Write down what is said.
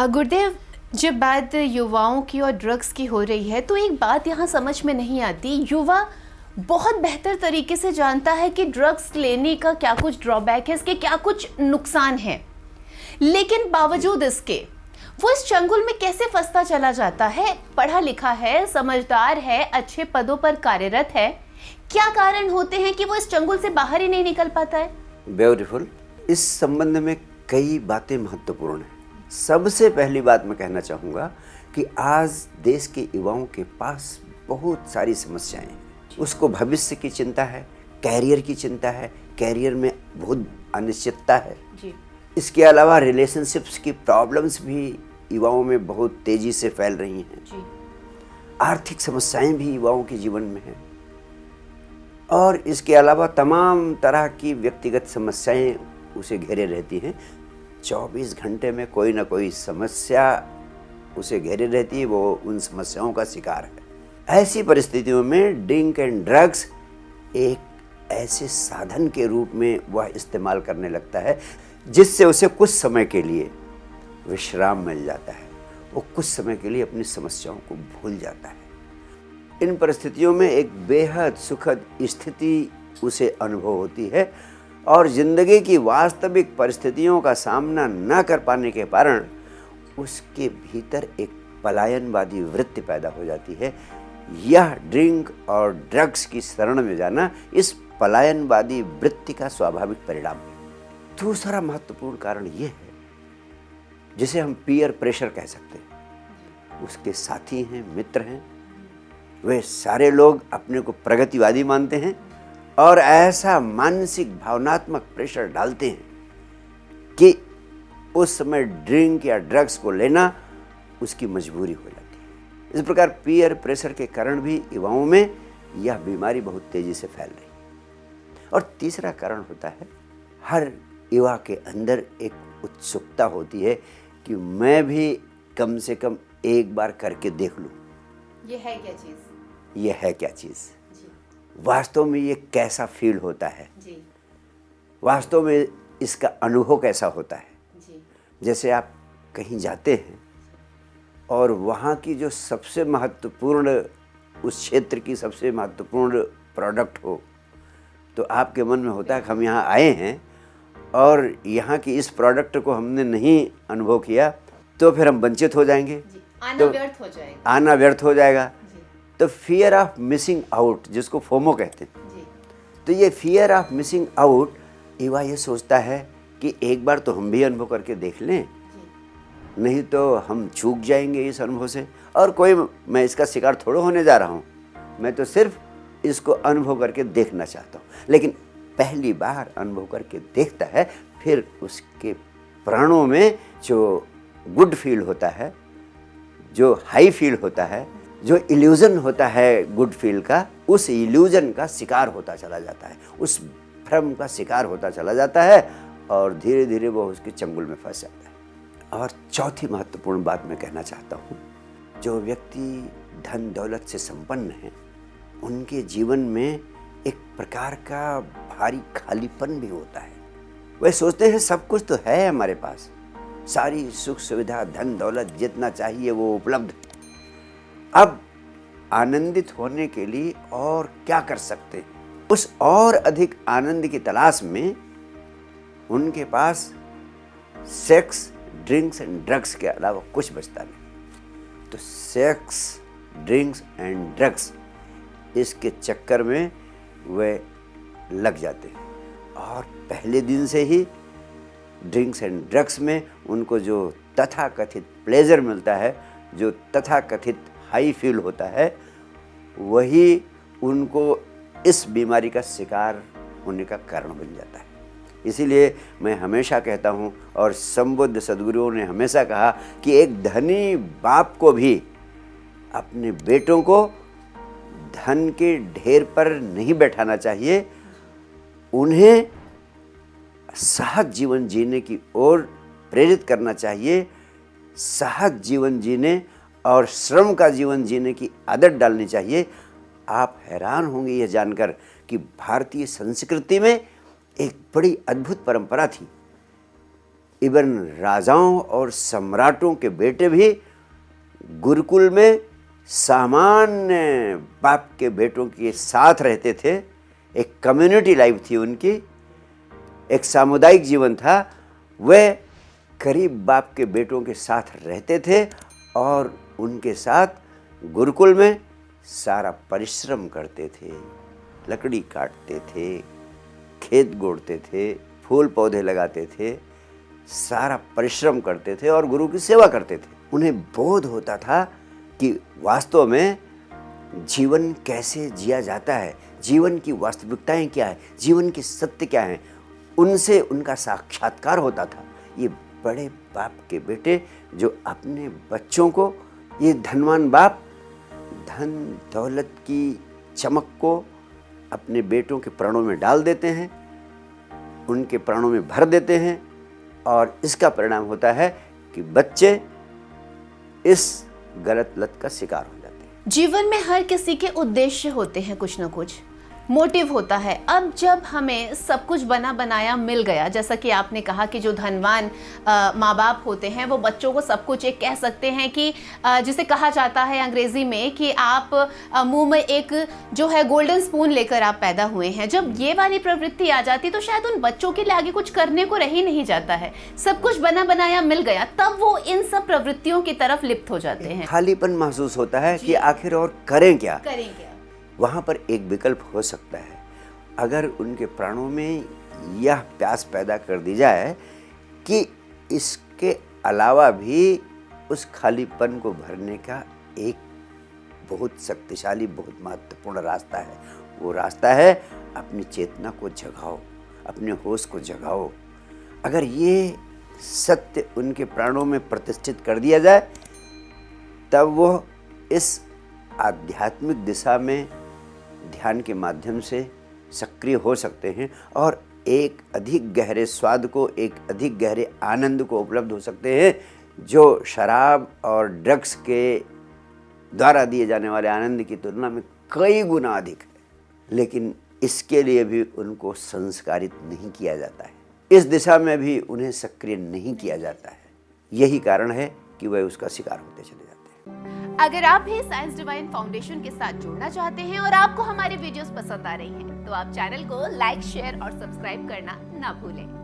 गुरुदेव, जब बात युवाओं की और ड्रग्स की हो रही है तो एक बात यहाँ समझ में नहीं आती। युवा बहुत बेहतर तरीके से जानता है कि ड्रग्स लेने का क्या कुछ ड्रॉबैक है, इसके क्या कुछ नुकसान हैं, लेकिन बावजूद इसके वो इस चंगुल में कैसे फंसता चला जाता है। पढ़ा लिखा है, समझदार है, अच्छे पदों पर कार्यरत है, क्या कारण होते हैं कि वो इस चंगुल से बाहर ही नहीं निकल पाता है? ब्यूटीफुल। इस संबंध में कई बातें महत्वपूर्ण हैं। सबसे पहली बात मैं कहना चाहूँगा कि आज देश के युवाओं के पास बहुत सारी समस्याएं हैं। उसको भविष्य की चिंता है, कैरियर की चिंता है, कैरियर में बहुत अनिश्चितता है जी। इसके अलावा रिलेशनशिप्स की प्रॉब्लम्स भी युवाओं में बहुत तेजी से फैल रही हैं जी। आर्थिक समस्याएं भी युवाओं के जीवन में हैं और इसके अलावा तमाम तरह की व्यक्तिगत समस्याएं उसे घेरे रहती हैं। 24 घंटे में कोई ना कोई समस्या उसे घेरे रहती है, वो उन समस्याओं का शिकार है। ऐसी परिस्थितियों में ड्रिंक एंड ड्रग्स एक ऐसे साधन के रूप में वह इस्तेमाल करने लगता है जिससे उसे कुछ समय के लिए विश्राम मिल जाता है, वो कुछ समय के लिए अपनी समस्याओं को भूल जाता है। इन परिस्थितियों में एक बेहद सुखद स्थिति उसे अनुभव होती है और जिंदगी की वास्तविक परिस्थितियों का सामना न कर पाने के कारण उसके भीतर एक पलायनवादी वृत्ति पैदा हो जाती है। यह ड्रिंक और ड्रग्स की शरण में जाना इस पलायनवादी वृत्ति का स्वाभाविक परिणाम है। दूसरा महत्वपूर्ण कारण यह है जिसे हम पीयर प्रेशर कह सकते हैं। उसके साथी हैं, मित्र हैं, वे सारे लोग अपने को प्रगतिवादी मानते हैं और ऐसा मानसिक भावनात्मक प्रेशर डालते हैं कि उस समय ड्रिंक या ड्रग्स को लेना उसकी मजबूरी हो जाती है। इस प्रकार पीयर प्रेशर के कारण भी युवाओं में यह बीमारी बहुत तेजी से फैल रही है। और तीसरा कारण होता है, हर युवा के अंदर एक उत्सुकता होती है कि मैं भी कम से कम एक बार करके देख लूं। ये है क्या चीज़? ये है क्या चीज़? वास्तव में ये कैसा फील होता है जी। वास्तव में इसका अनुभव कैसा होता है जी। जैसे आप कहीं जाते हैं और वहाँ की जो सबसे महत्वपूर्ण, उस क्षेत्र की सबसे महत्वपूर्ण प्रोडक्ट हो, तो आपके मन में होता है कि हम यहाँ आए हैं और यहाँ की इस प्रोडक्ट को हमने नहीं अनुभव किया तो फिर हम वंचित हो जाएंगे, आना व्यर्थ हो जाएगा, आना व्यर्थ हो जाएगा। तो फियर ऑफ मिसिंग आउट, जिसको फोमो कहते हैं जी। तो ये फियर ऑफ मिसिंग आउट, युवा ये सोचता है कि एक बार तो हम भी अनुभव करके देख लें, नहीं तो हम चूक जाएंगे इस अनुभव से। और कोई मैं इसका शिकार थोड़ा होने जा रहा हूँ, मैं तो सिर्फ इसको अनुभव करके देखना चाहता हूँ। लेकिन पहली बार अनुभव करके देखता है, फिर उसके प्राणों में जो गुड फील होता है, जो हाई फील होता है, जो इल्यूजन होता है गुड फील का, उस इल्यूजन का शिकार होता चला जाता है, उस भ्रम का शिकार होता चला जाता है और धीरे धीरे वो उसके चंगुल में फंस जाता है। और चौथी महत्वपूर्ण बात मैं कहना चाहता हूँ, जो व्यक्ति धन दौलत से संपन्न हैं, उनके जीवन में एक प्रकार का भारी खालीपन भी होता है। वे सोचते हैं सब कुछ तो है हमारे पास, सारी सुख सुविधा, धन दौलत जितना चाहिए वो उपलब्ध, अब आनंदित होने के लिए और क्या कर सकते हैं। उस और अधिक आनंद की तलाश में उनके पास सेक्स, ड्रिंक्स एंड ड्रग्स के अलावा कुछ बचता नहीं। तो सेक्स, ड्रिंक्स एंड ड्रग्स, इसके चक्कर में वे लग जाते हैं और पहले दिन से ही ड्रिंक्स एंड ड्रग्स में उनको जो तथाकथित प्लेजर मिलता है, जो तथाकथित हाई फील होता है, वही उनको इस बीमारी का शिकार होने का कारण बन जाता है। इसीलिए मैं हमेशा कहता हूँ और संबुद्ध सद्गुरुओं ने हमेशा कहा कि एक धनी बाप को भी अपने बेटों को धन के ढेर पर नहीं बैठाना चाहिए, उन्हें सहज जीवन जीने की ओर प्रेरित करना चाहिए। सहज जीवन जीने और श्रम का जीवन जीने की आदत डालनी चाहिए। आप हैरान होंगे यह जानकर कि भारतीय संस्कृति में एक बड़ी अद्भुत परंपरा थी इवन राजाओं और सम्राटों के बेटे भी गुरुकुल में सामान्य बाप के बेटों के साथ रहते थे। एक कम्युनिटी लाइफ थी उनकी, एक सामुदायिक जीवन था। वे करीब बाप के बेटों के साथ रहते थे और उनके साथ गुरुकुल में सारा परिश्रम करते थे, लकड़ी काटते थे, खेत गोड़ते थे, फूल पौधे लगाते थे, सारा परिश्रम करते थे और गुरु की सेवा करते थे। उन्हें बोध होता था कि वास्तव में जीवन कैसे जिया जाता है, जीवन की वास्तविकताएं क्या है, जीवन की सत्य क्या है, उनसे उनका साक्षात्कार होता था। ये बड़े बाप के बेटे जो अपने बच्चों को, ये धनवान बाप धन दौलत की चमक को अपने बेटों के प्राणों में डाल देते हैं, उनके प्राणों में भर देते हैं और इसका परिणाम होता है कि बच्चे इस गलत लत का शिकार हो जाते हैं। जीवन में हर किसी के उद्देश्य होते हैं, कुछ ना कुछ मोटिव होता है। अब जब हमें सब कुछ बना बनाया मिल गया, जैसा कि आपने कहा कि जो धनवान माँ बाप होते हैं वो बच्चों को सब कुछ, एक कह सकते हैं कि जिसे कहा जाता है अंग्रेजी में कि आप मुंह में एक जो है गोल्डन स्पून लेकर आप पैदा हुए हैं। जब ये वाली प्रवृत्ति आ जाती तो शायद उन बच्चों के लिए आगे कुछ करने को रह ही नहीं जाता है। सब कुछ बना बनाया मिल गया, तब वो इन सब प्रवृत्तियों की तरफ लिप्त हो जाते हैं। खालीपन महसूस होता है कि आखिर और करें क्या। वहाँ पर एक विकल्प हो सकता है, अगर उनके प्राणों में यह प्यास पैदा कर दी जाए कि इसके अलावा भी उस खालीपन को भरने का एक बहुत शक्तिशाली, बहुत महत्वपूर्ण रास्ता है। वो रास्ता है अपनी चेतना को जगाओ, अपने होश को जगाओ। अगर ये सत्य उनके प्राणों में प्रतिष्ठित कर दिया जाए तब वो इस आध्यात्मिक दिशा में ध्यान के माध्यम से सक्रिय हो सकते हैं और एक अधिक गहरे स्वाद को, एक अधिक गहरे आनंद को उपलब्ध हो सकते हैं जो शराब और ड्रग्स के द्वारा दिए जाने वाले आनंद की तुलना में कई गुना अधिक है। लेकिन इसके लिए भी उनको संस्कारित नहीं किया जाता है, इस दिशा में भी उन्हें सक्रिय नहीं किया जाता है। यही कारण है कि वह उसका शिकार होते चले जाते हैं। अगर आप भी साइंस डिवाइन फाउंडेशन के साथ जुड़ना चाहते हैं और आपको हमारे वीडियोस पसंद आ रही हैं, तो आप चैनल को लाइक, शेयर और सब्सक्राइब करना ना भूलें।